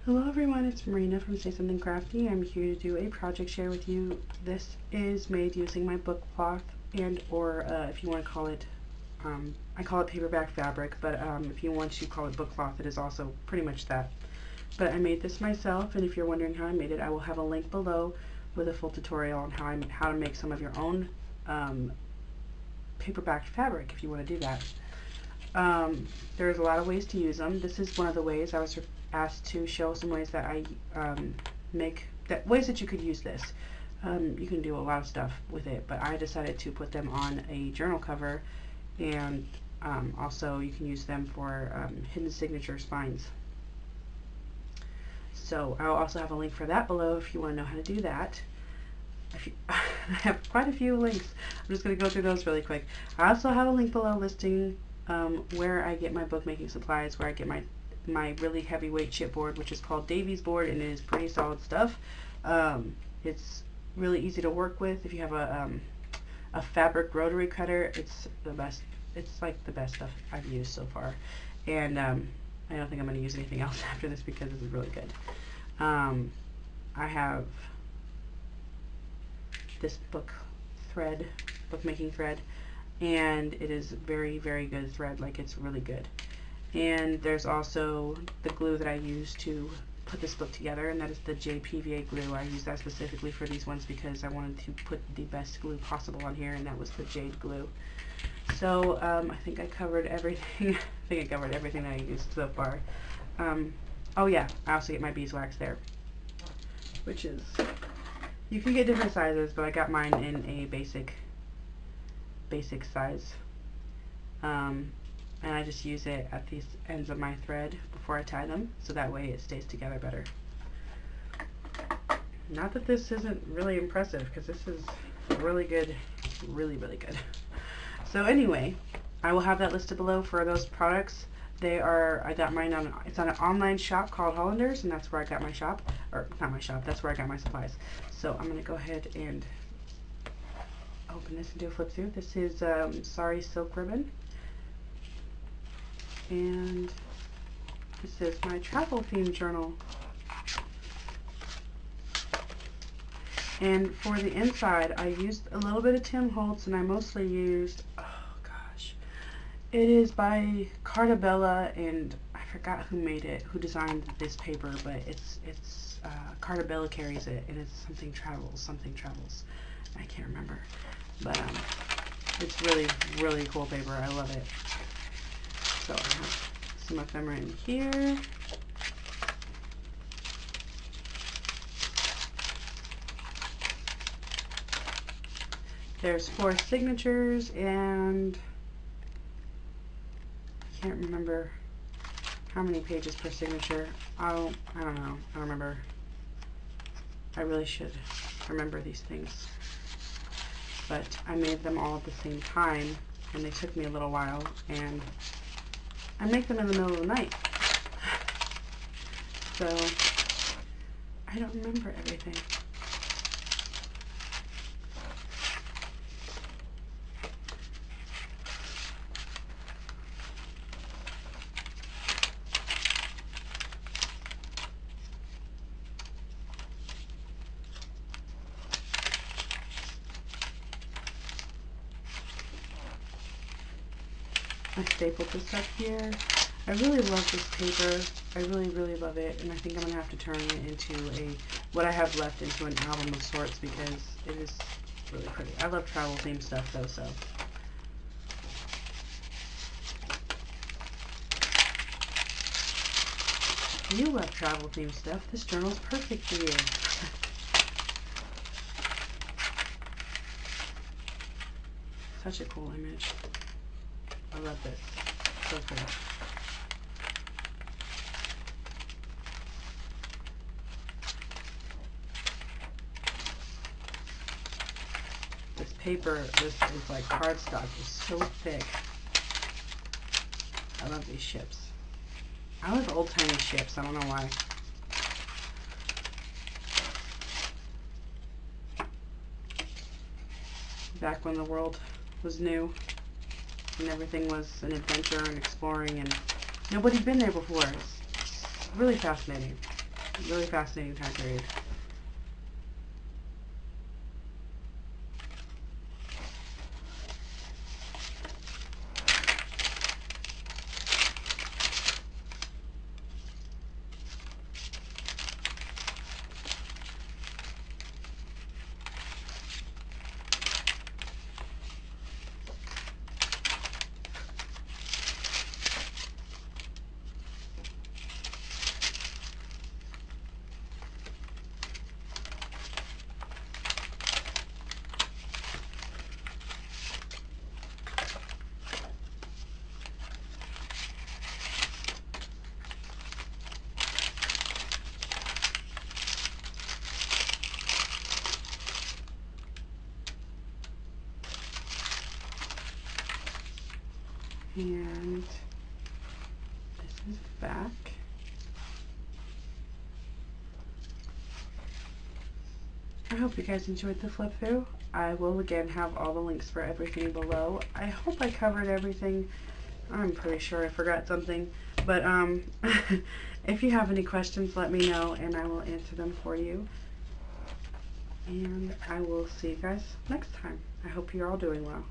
Hello everyone, it's Marina from Say Something Crafty. I'm here to do a project share with you. This is made using my Bookcloth and or if you want to call it, I call it paperback fabric, but if you want to call it Bookcloth, it is also pretty much that. But I made this myself, and if you're wondering how I made it, I will have a link below with a full tutorial on how to make some of your own paperback fabric if you want to do that. There's a lot of ways to use them. This is one of the ways I was asked to show some ways that I ways that you could use this. You can do a lot of stuff with it, but I decided to put them on a journal cover, and also you can use them for hidden signature spines. So I'll also have a link for that below if you want to know how to do that. I have quite a few links. I'm just going to go through those really quick. I also have a link below listing where I get my bookmaking supplies, where I get my really heavyweight chipboard, which is called Davy's board, and it is pretty solid stuff. It's really easy to work with. If you have a fabric rotary cutter, it's the best. It's like the best stuff I've used so far, and I don't think I'm going to use anything else after this because this is really good. I have this bookmaking thread, and it is very, very good thread. Like, it's really good. And there's also the glue that I use to put this book together, and that is the JPVA glue. I use that specifically for these ones because I wanted to put the best glue possible on here, and that was the jade glue. So I think I covered everything. I think I covered everything that I used so far. Oh yeah, I also get my beeswax there, which is, you can get different sizes, but I got mine in a basic size. And I just use it at these ends of my thread before I tie them, so that way it stays together better. Not that this isn't really impressive, because this is really good, really, really good. So anyway, I will have that listed below for those products. I got mine it's on an online shop called Hollanders, and that's where I got my shop, or not my shop, that's where I got my supplies. So I'm going to go ahead and open this and do a flip through. This is Sari silk ribbon. And this is my travel theme journal. And for the inside, I used a little bit of Tim Holtz, and I mostly used, oh gosh, it is by Cartabella, and I forgot who made it, who designed this paper, but it's Cartabella carries it, and it's something travels. I can't remember, but it's really, really cool paper. I love it. So I have some ephemera in here. There's 4 signatures, and I can't remember how many pages per signature. I don't know. I don't remember. I really should remember these things. But I made them all at the same time, and they took me a little while, and I make them in the middle of the night. So I don't remember everything. I stapled this up here. I really love this paper. I really, really love it, and I think I'm going to have to turn it into what I have left into an album of sorts, because it is really pretty. I love travel themed stuff though, so. If you love travel themed stuff, this journal is perfect for you. Such a cool image. I love this. So cool. This paper, this is like cardstock. It's so thick. I love these ships. I love old-timey ships. I don't know why. Back when the world was new and everything was an adventure and exploring, and nobody'd been there before. It's really fascinating. Really fascinating time period. And this is back. I hope you guys enjoyed the flip through. I will again have all the links for everything below. I hope I covered everything. I'm pretty sure I forgot something, but if you have any questions, let me know and I will answer them for you. And I will see you guys next time. I hope you're all doing well.